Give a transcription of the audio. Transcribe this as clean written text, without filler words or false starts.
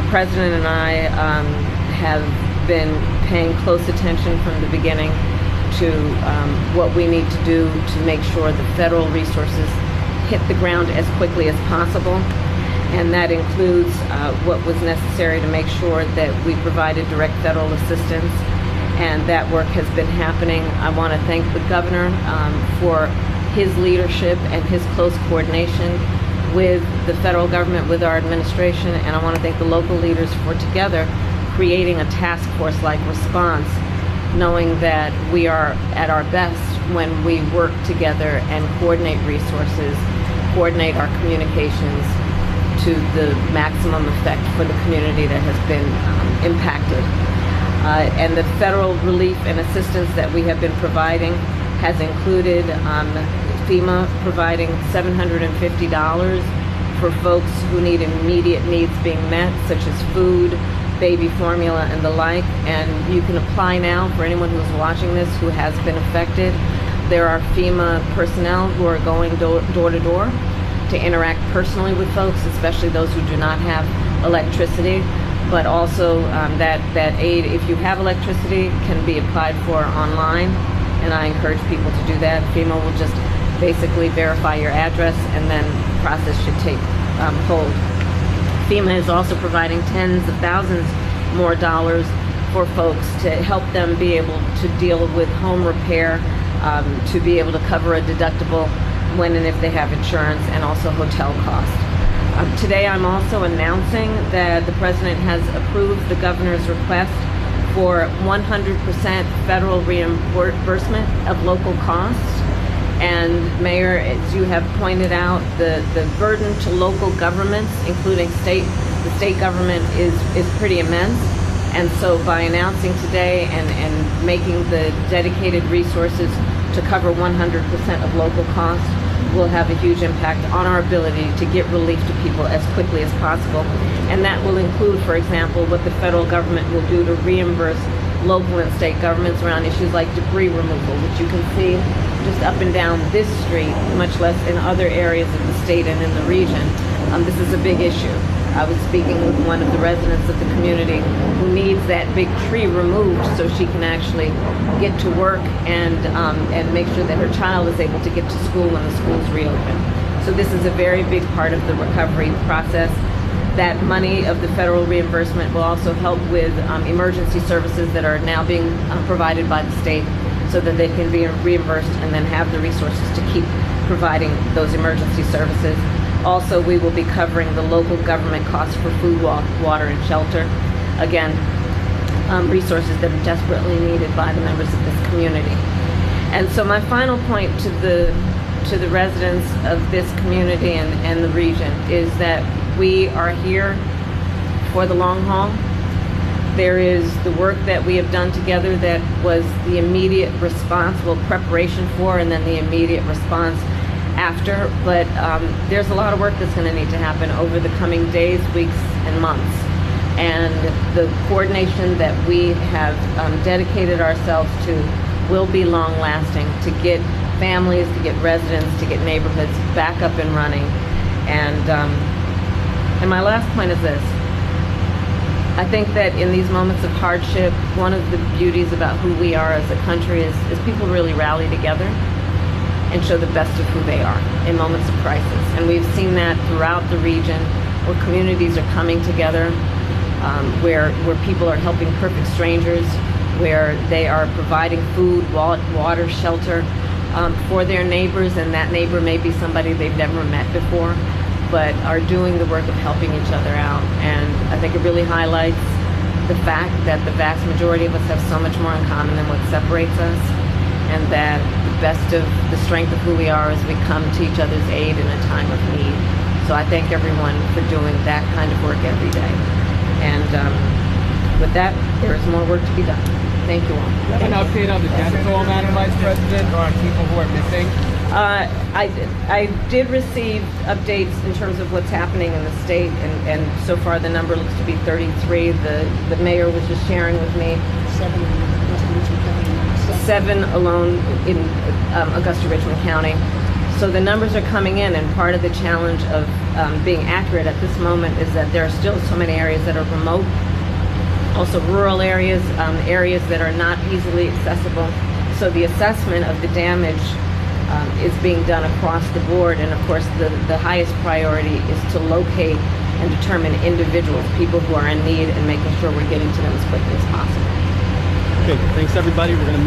President and I have been paying close attention from the beginning to what we need to do to make sure the federal resources hit the ground as quickly as possible. And that includes what was necessary to make sure that we provided direct federal assistance. And that work has been happening. I want to thank the governor for his leadership and his close coordination with the federal government, with our administration. And I want to thank the local leaders for together creating a task force-like response, knowing that we are at our best when we work together and coordinate resources, coordinate our communications to the maximum effect for the community that has been impacted. And the federal relief and assistance that we have been providing has included FEMA providing $750 for folks who need immediate needs being met, such as food, baby formula, and the like. And you can apply now for anyone who's watching this who has been affected. There are FEMA personnel who are going door to door to interact personally with folks, especially those who do not have electricity. But also that aid, if you have electricity, can be applied for online, and I encourage people to do that. FEMA will just basically verify your address, and then the process should take hold. FEMA is also providing tens of thousands more dollars for folks to help them be able to deal with home repair, to be able to cover a deductible when and if they have insurance, and also hotel costs. Today I'm also announcing that the President has approved the governor's request for 100% federal reimbursement of local costs. And Mayor, as you have pointed out, the burden to local governments, including the state government, is pretty immense. And so by announcing today and making the dedicated resources to cover 100% of local costs will have a huge impact on our ability to get relief to people as quickly as possible. And that will include, for example, what the federal government will do to reimburse local and state governments around issues like debris removal, which you can see just up and down this street, much less in other areas of the state and in the region. This is a big issue. I was speaking with one of the residents of the community who needs that big tree removed so she can actually get to work and make sure that her child is able to get to school when the schools reopen. So this is a very big part of the recovery process. That money of the federal reimbursement will also help with emergency services that are now being provided by the state, so that they can be reimbursed and then have the resources to keep providing those emergency services. Also, we will be covering the local government costs for food, water, and shelter. Again, resources that are desperately needed by the members of this community. And so my final point to the residents of this community and the region is that we are here for the long haul. There is the work that we have done together that was the immediate response, well, preparation for, and then the immediate response after. But there's a lot of work that's going to need to happen over the coming days, weeks, and months. And the coordination that we have dedicated ourselves to will be long-lasting, to get families, to get residents, to get neighborhoods back up and running. And my last point is this. I think that in these moments of hardship, one of the beauties about who we are as a country is people really rally together and show the best of who they are in moments of crisis. And we've seen that throughout the region, where communities are coming together, where people are helping perfect strangers, where they are providing food, water, shelter for their neighbors, and that neighbor may be somebody they've never met before, but are doing the work of helping each other out. And I think it really highlights the fact that the vast majority of us have so much more in common than what separates us, and that the best of the strength of who we are is we come to each other's aid in a time of need. So I thank everyone for doing that kind of work every day. And with that, there is more work to be done. Thank you all. Do you have an update on the death toll, Madam Vice President, or on people who are missing? I did receive updates in terms of what's happening in the state, and so far the number looks to be 33. The mayor was just sharing with me 7 alone in Augusta, Richmond County. So the numbers are coming in, and part of the challenge of being accurate at this moment is that there are still so many areas that are remote, also rural areas, areas that are not easily accessible. So the assessment of the damage is being done across the board, and of course the highest priority is to locate and determine individuals, people who are in need, and making sure we're getting to them as quickly as possible. Okay, thanks everybody. We're going to move